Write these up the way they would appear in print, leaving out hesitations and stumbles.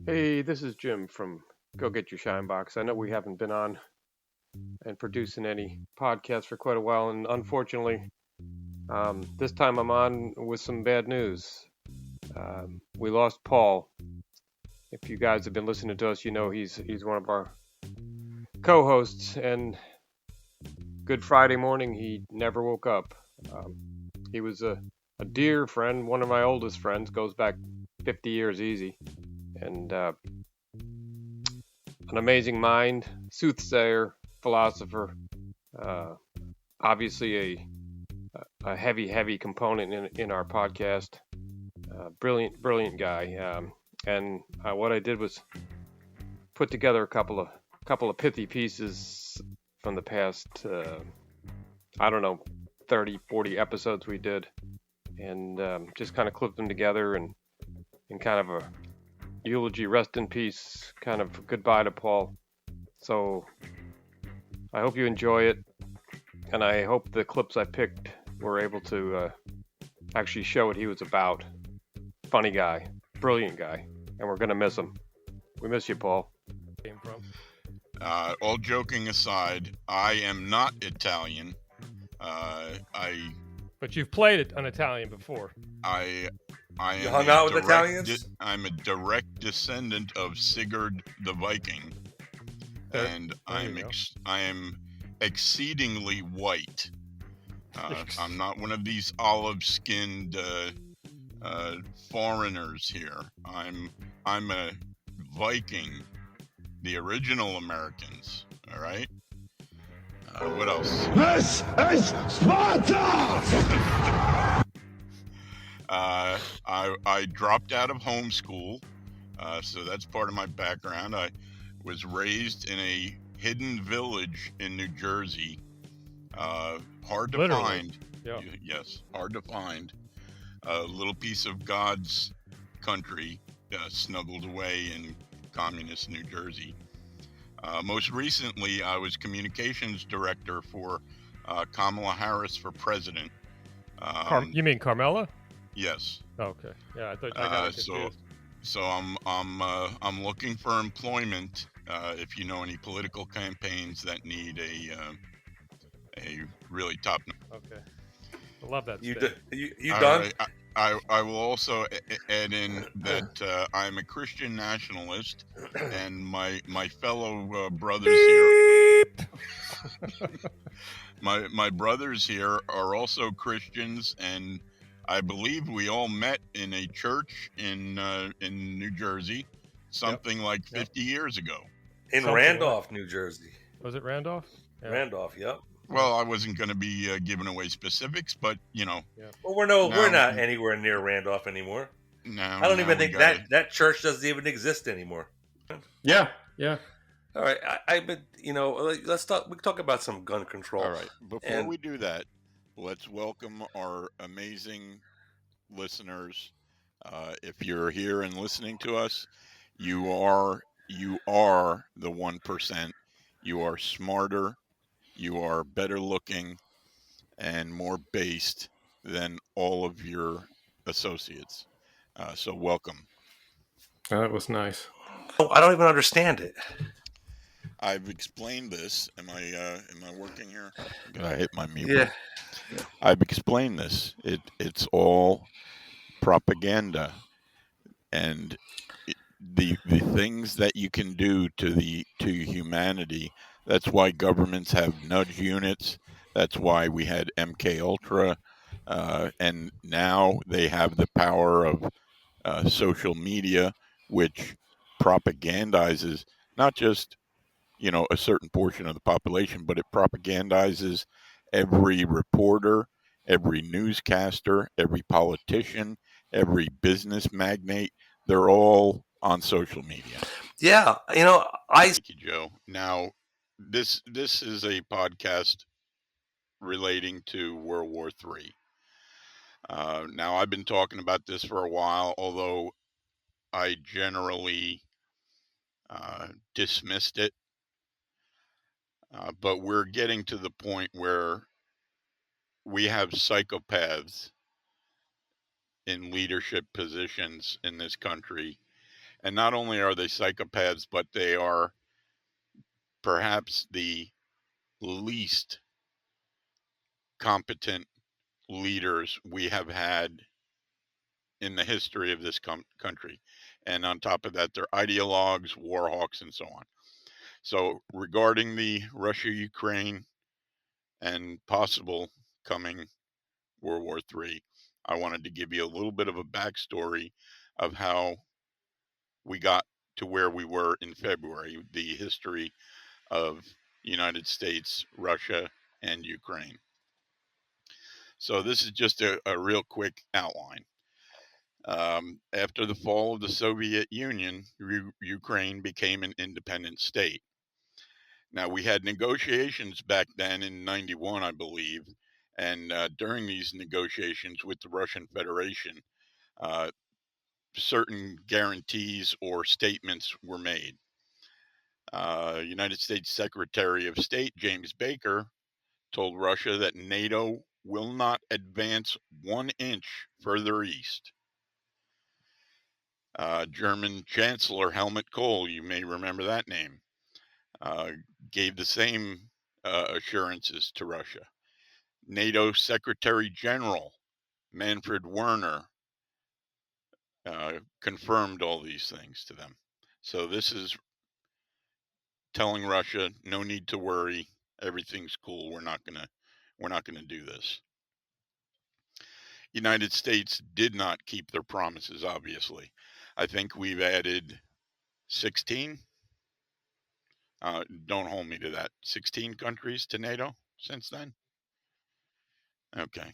Hey, this is Jim from Go Get Your Shine Box. I know we haven't been on and producing any podcasts for quite a while, and unfortunately, this time I'm on with some bad news. We lost Paul. If you guys have been listening to us, you know he's one of our co-hosts, and Good Friday morning he never woke up. He was a dear friend, one of my oldest friends, goes back 50 years easy, and an amazing mind, soothsayer, philosopher, uh, obviously a heavy component in our podcast. Brilliant guy. And what I did was put together a couple of pithy pieces from the past, I don't know, 30, 40 episodes we did, and just kind of clipped them together and in kind of a eulogy, rest in peace, kind of goodbye to Paul. So I hope you enjoy it, and I hope the clips I picked were able to actually show what he was about. Funny guy, brilliant guy, and we're gonna miss him. We miss you, Paul. Came from. All joking aside, I am not Italian. But you've played it on Italian before. I You am hung a out with direct Italians? I'm a direct descendant of Sigurd the Viking, and I am exceedingly white. I'm not one of these olive-skinned foreigners here. I'm a Viking, the original Americans. All right. What else? This is Sparta! I dropped out of homeschool, so that's part of my background. I was raised in a hidden village in New Jersey. Hard to Literally. find. Yeah. Yes, hard to find. A little piece of God's country snuggled away in communist New Jersey. Most recently, I was communications director for Kamala Harris for president. You mean Carmela? Yes. Okay. Yeah, I thought I got it confused. So I'm looking for employment. If you know any political campaigns that need a really top. Okay. I love that. You state. All done? Right. I will also add in that I'm a Christian nationalist, and my fellow brothers here. my brothers here are also Christians, and I believe we all met in a church in New Jersey, something like 50 years ago. In Something Randolph, New Jersey. Was it Randolph? Yeah. Randolph, yep. Well, I wasn't going to be giving away specifics, but you know. Yeah. Well, we're not anywhere near Randolph anymore. No, I don't even think that church doesn't even exist anymore. Yeah. All right, I've been, let's talk. We can talk about some gun control. All right, before we do that, let's welcome our amazing listeners. If you're here and listening to us, you are the 1%. You are smarter, you are better looking, and more based than all of your associates. So welcome. That was nice. I don't even understand it. I've explained this. Am I working here? Did I hit my mute? Yeah. I've explained this. It's all propaganda, and the things that you can do to humanity. That's why governments have nudge units. That's why we had MK Ultra, and now they have the power of social media, which propagandizes not just a certain portion of the population, but it propagandizes every reporter, every newscaster, every politician, every business magnate. They're all on social media. Yeah, Thank you, Joe. Now, this is a podcast relating to World War III. Now, I've been talking about this for a while, although I generally dismissed it. But we're getting to the point where we have psychopaths in leadership positions in this country, And not only are they psychopaths, but they are perhaps the least competent leaders we have had in the history of this country. And on top of that, they're ideologues, war hawks, and so on. So regarding the Russia-Ukraine and possible coming World War III, I wanted to give you a little bit of a backstory of how we got to where we were in February, the history of United States, Russia, and Ukraine. So this is just a real quick outline. After the fall of the Soviet Union, Ukraine became an independent state. Now, we had negotiations back then in 91, I believe, and during these negotiations with the Russian Federation, certain guarantees or statements were made. United States Secretary of State James Baker told Russia that NATO will not advance 1 inch further east. German Chancellor Helmut Kohl, you may remember that name, gave the same assurances to Russia. NATO Secretary General Manfred Werner confirmed all these things to them. So this is telling Russia, no need to worry, everything's cool. We're not gonna do this. United States did not keep their promises, obviously. I think we've added 16. Don't hold me to that. 16 countries to NATO since then? Okay.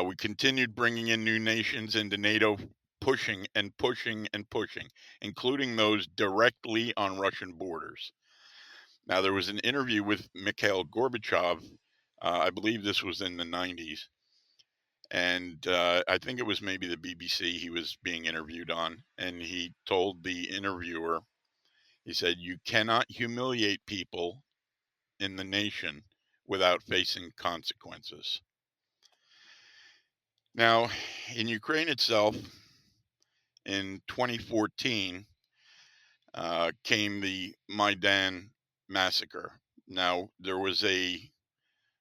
We continued bringing in new nations into NATO, pushing and pushing and pushing, including those directly on Russian borders. Now, there was an interview with Mikhail Gorbachev. I believe this was in the 90s. And I think it was maybe the BBC he was being interviewed on. And he told the interviewer, he said, "You cannot humiliate people in the nation without facing consequences." Now, in Ukraine itself, in 2014, came the Maidan massacre. Now, there was a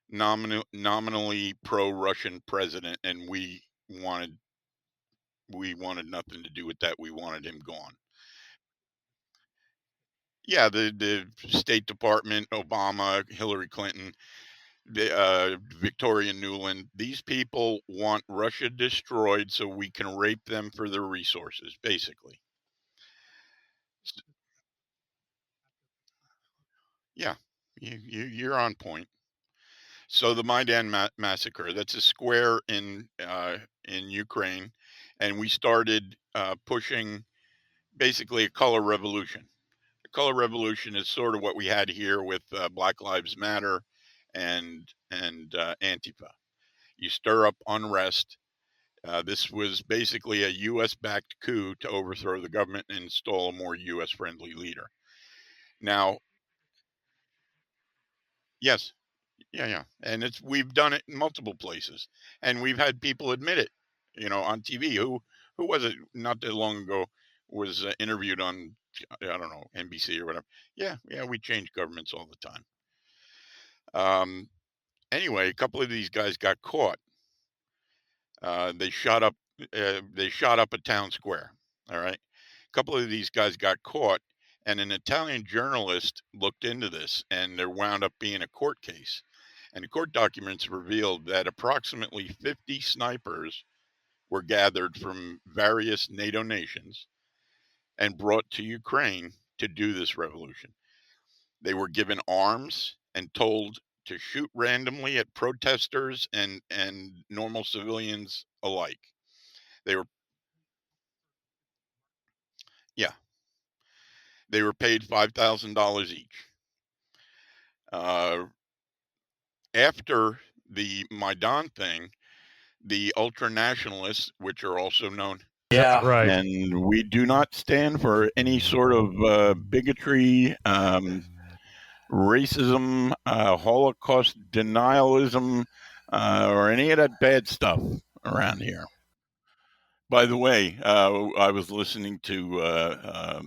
nominally pro-Russian president, and we wanted nothing to do with that. We wanted him gone. Yeah, the State Department, Obama, Hillary Clinton, Victoria Nuland, these people want Russia destroyed so we can rape them for their resources, basically. Yeah, you're on point. So the Maidan massacre, that's a square in Ukraine, and we started pushing basically a color revolution. The color revolution is sort of what we had here with Black Lives Matter and Antifa. You stir up unrest. This was basically a U.S.-backed coup to overthrow the government and install a more U.S.-friendly leader. Now, yes, yeah, and we've done it in multiple places, and we've had people admit it. On TV. Who was it? Not that long ago, was interviewed on, I don't know, NBC or whatever. Yeah, we change governments all the time. Anyway, a couple of these guys got caught. They shot up a town square. All right, a couple of these guys got caught, and an Italian journalist looked into this, and there wound up being a court case. And the court documents revealed that approximately 50 snipers were gathered from various NATO nations and brought to Ukraine to do this revolution. They were given arms and told to shoot randomly at protesters and normal civilians alike. They were paid $5,000 each. After the Maidan thing, the ultra-nationalists, which are also known. Yeah, Right. And we do not stand for any sort of bigotry, racism, Holocaust denialism, or any of that bad stuff around here. By the way, I was listening to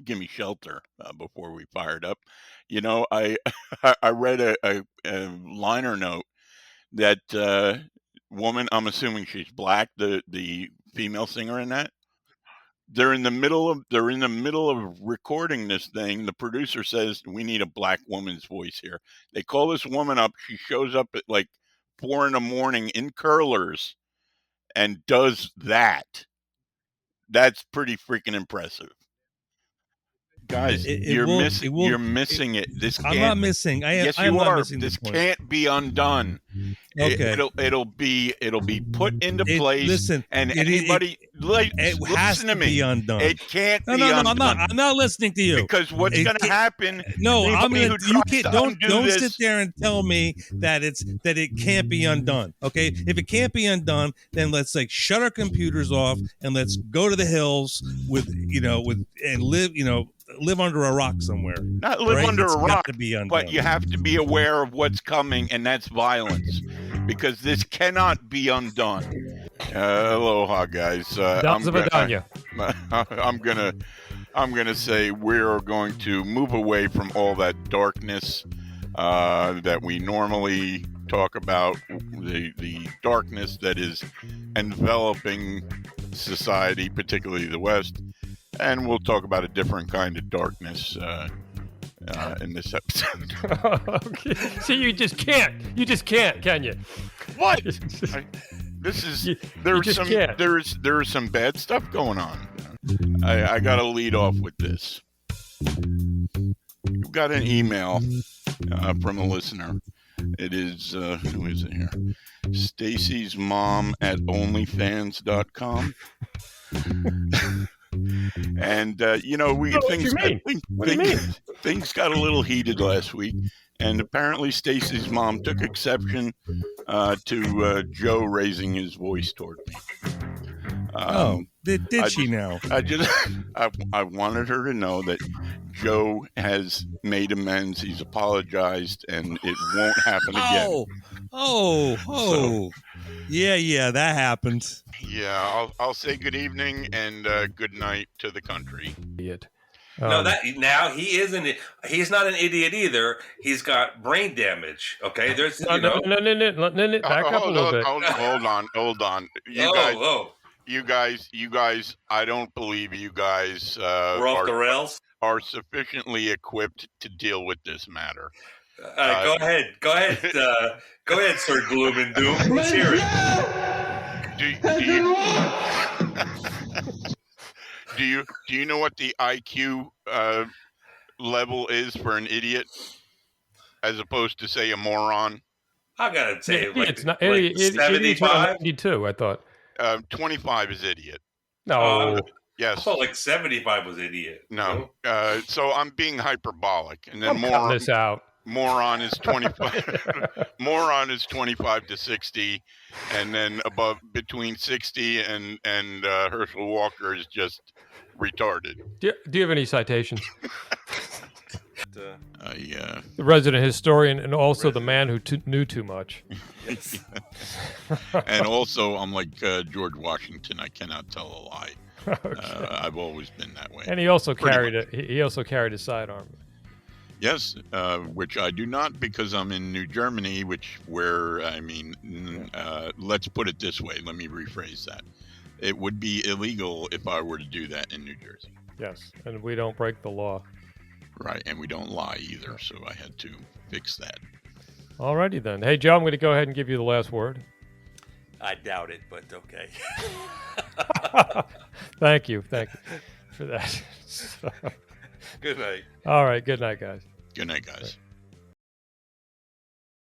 "Gimme Shelter" before we fired up. You know, I I read a liner note that woman. I'm assuming she's black. The female singer in that. They're in the middle of recording this thing. The producer says we need a black woman's voice here. They call this woman up. She shows up at like 4 a.m. in curlers and does that. That's pretty freaking impressive. Guys, you're missing it. This I'm can't. not missing. Yes, I am you not are. missing This the point. can't be undone. Okay. It'll be put into place. Listen, and it has listen to to me. be undone. It can't be No, undone. I'm not listening to you. Because what's going to happen? No, I'm anybody gonna. who You tries can't. to undo Don't this- sit there and tell me that it can't be undone. Okay, if it can't be undone, then let's like shut our computers off and let's go to the hills and live under a rock somewhere. Not live right? under It's a got rock, to be undone. but you have to be aware of what's coming, and that's violence, because this cannot be undone. Aloha, guys. I'm gonna say we're going to move away from all that darkness that we normally talk about, the darkness that is enveloping society, particularly the West. And we'll talk about a different kind of darkness in this episode. Okay. See, you just can't, can you? What? There is some bad stuff going on. I got to lead off with this. We've got an email from a listener. It is who is it here? Stacy's mom at onlyfans.com. And things got a little heated last week, and apparently Stacy's mom took exception to Joe raising his voice toward me. Did she now? I wanted her to know that Joe has made amends. He's apologized, and it won't happen again. Yeah, that happened. Yeah, I'll say good evening and good night to the country. Idiot. No, now he isn't. He's not an idiot either. He's got brain damage. Okay, there's No, back up a little bit. Hold on. You guys. I don't believe you guys we're off the rails. Are sufficiently equipped to deal with this matter. Go ahead, Sir Gloom and Doom. Let's hear it. Do you know what the IQ level is for an idiot, as opposed to say a moron? I gotta say, it's not 75. 92. I thought 25 is idiot. No. Yes. I thought like 75 was idiot. No. So I'm being hyperbolic, and then I'm cutting this out. Moron is 25. Moron is 25 to 60, and then between 60 and Herschel Walker is just retarded. Do you have any citations? The resident historian, and also the man who knew too much. And also, I'm like George Washington. I cannot tell a lie. Okay. I've always been that way. And he also carried a sidearm. Yes, which I do not, because I'm in New Germany, let's put it this way. Let me rephrase that. It would be illegal if I were to do that in New Jersey. Yes, and we don't break the law. Right, and we don't lie either, so I had to fix that. Alrighty then. Hey, Joe, I'm going to go ahead and give you the last word. I doubt it, but okay. Thank you for that. Good night. All right, good night, guys. Good night, guys.